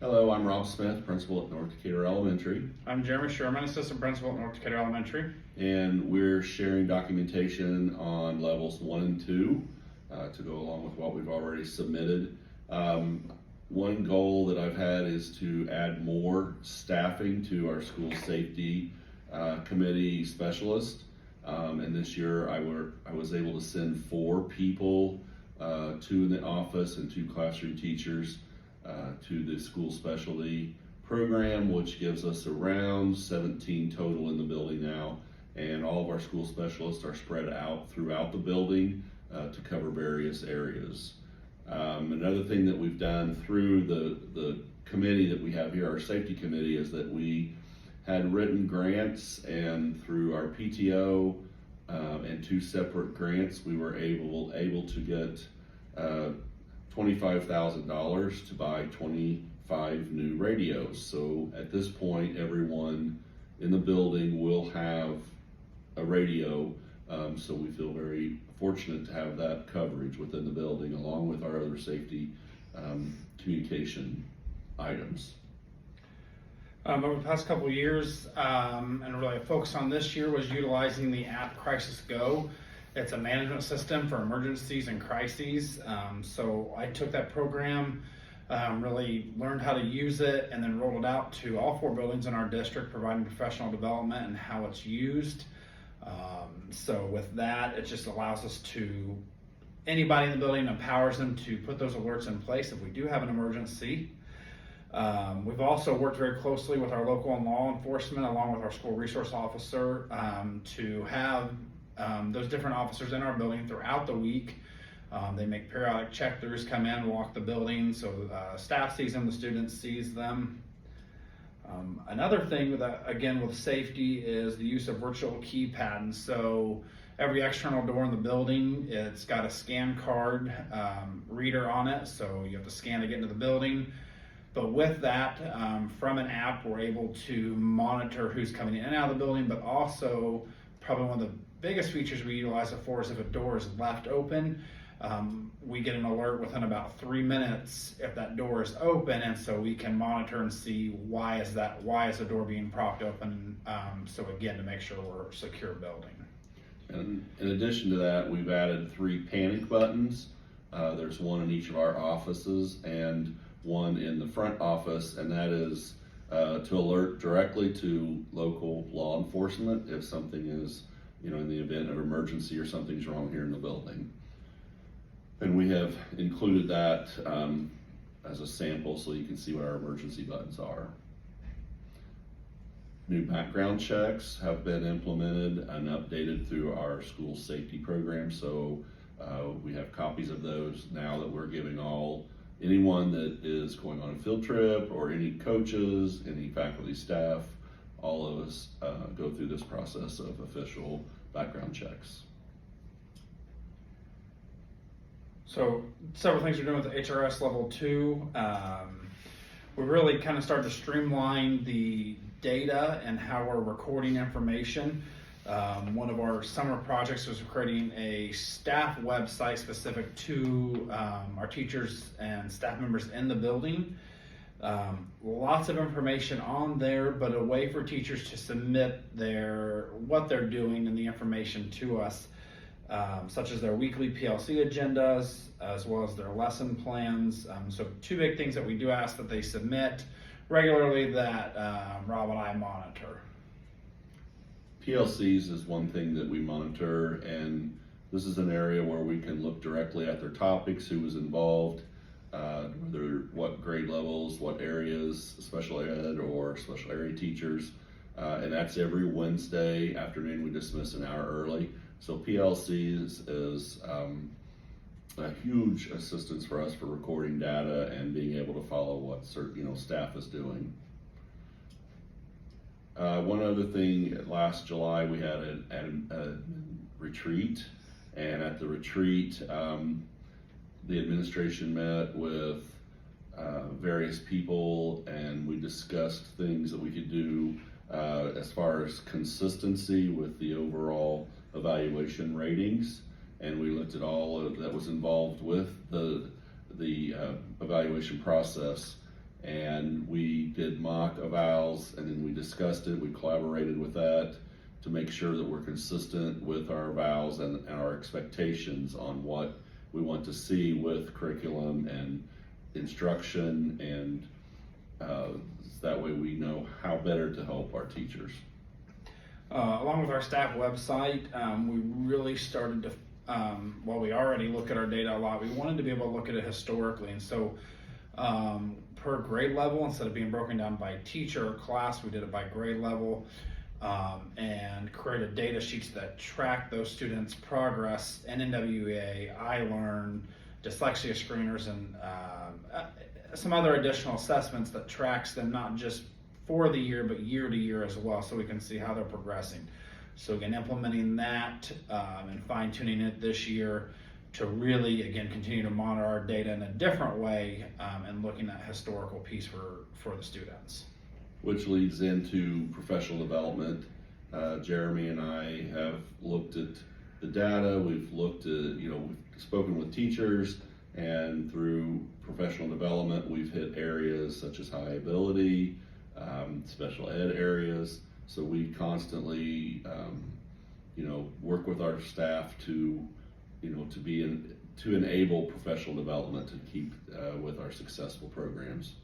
Hello, I'm Rob Smith, principal at North Decatur Elementary, I'm Jeremy Sherman, assistant principal at North Decatur Elementary. and we're sharing documentation on levels 1 and 2 to go along with what we've already submitted. One goal that I've had is to add more staffing to our school safety committee specialist. And this year I was able to send 4 people, 2 in the office and 2 classroom teachers to the school specialty program, which gives us around 17 total in the building now. And all of our school specialists are spread out throughout the building to cover various areas. Another thing that we've done through the committee that we have here, our safety committee, is that we had written grants, and through our PTO and 2 separate grants, we were able to get $25,000 to buy 25 new radios. So at this point, everyone in the building will have a radio. So we feel very fortunate to have that coverage within the building, along with our other safety communication items. Over the past couple of years, and really a focus on this year, was utilizing the app Crisis Go. It's a management system for emergencies and crises. So I took that program, really learned how to use it, and then rolled it out to all 4 buildings in our district, providing professional development and how it's used. So with that, it just allows us to, anybody in the building, empowers them to put those alerts in place if we do have an emergency. We've also worked very closely with our local and law enforcement, along with our school resource officer, to have those different officers in our building throughout the week. They make periodic check-throughs, come in, walk the building, so staff sees them, the students sees them. Another thing that, again, with safety, is the use of virtual keypad. And so every external door in the building, it's got a scan card reader on it, so you have to scan to get into the building. But with that, from an app, we're able to monitor who's coming in and out of the building, but also probably one of the biggest features we utilize it for is if a door is left open, we get an alert within about 3 minutes if that door is open, and so we can monitor and see why is the door being propped open, so again, to make sure we're a secure building. And in addition to that, we've added 3 panic buttons. There's one in each of our offices and one in the front office, and that is to alert directly to local law enforcement if something is, in the event of emergency or something's wrong here in the building. And we have included that as a sample so you can see what our emergency buttons are. New background checks have been implemented and updated through our school safety program. So we have copies of those now that we're giving anyone that is going on a field trip, or any coaches, any faculty, staff, all of us go through this process of official background checks. So several things we're doing with the HRS Level 2. We really kind of started to streamline the data and how we're recording information. One of our summer projects was creating a staff website specific to our teachers and staff members in the building. Lots of information on there, but a way for teachers to submit what they're doing and the information to us, such as their weekly PLC agendas, as well as their lesson plans. So 2 big things that we do ask that they submit regularly that Rob and I monitor. PLCs is one thing that we monitor, and this is an area where we can look directly at their topics, who was involved, what grade levels, what areas, special ed or special area teachers, and that's every Wednesday afternoon. We dismiss an hour early. So PLCs is a huge assistance for us for recording data and being able to follow what staff is doing. One other thing, last July we had a retreat, and at the retreat the administration met with various people, and we discussed things that we could do as far as consistency with the overall evaluation ratings, and we looked at all that was involved with the evaluation process. and we did mock evals, and then we discussed it. We collaborated with that to make sure that we're consistent with our evals and our expectations on what we want to see with curriculum and instruction, and that way we know how better to help our teachers. Along with our staff website, we really started to, while we already look at our data a lot, we wanted to be able to look at it historically. And so per grade level, instead of being broken down by teacher or class, we did it by grade level, and created data sheets that track those students' progress, NNWA, iLearn, dyslexia screeners, and some other additional assessments that tracks them not just for the year, but year to year as well, so we can see how they're progressing. So again, implementing that and fine tuning it this year to really, again, continue to monitor our data in a different way, and looking at historical piece for the students. Which leads into professional development. Jeremy and I have looked at the data. We've looked at, we've spoken with teachers, and through professional development, we've hit areas such as high ability, special ed areas. So we constantly, work with our staff to enable professional development to keep with our successful programs.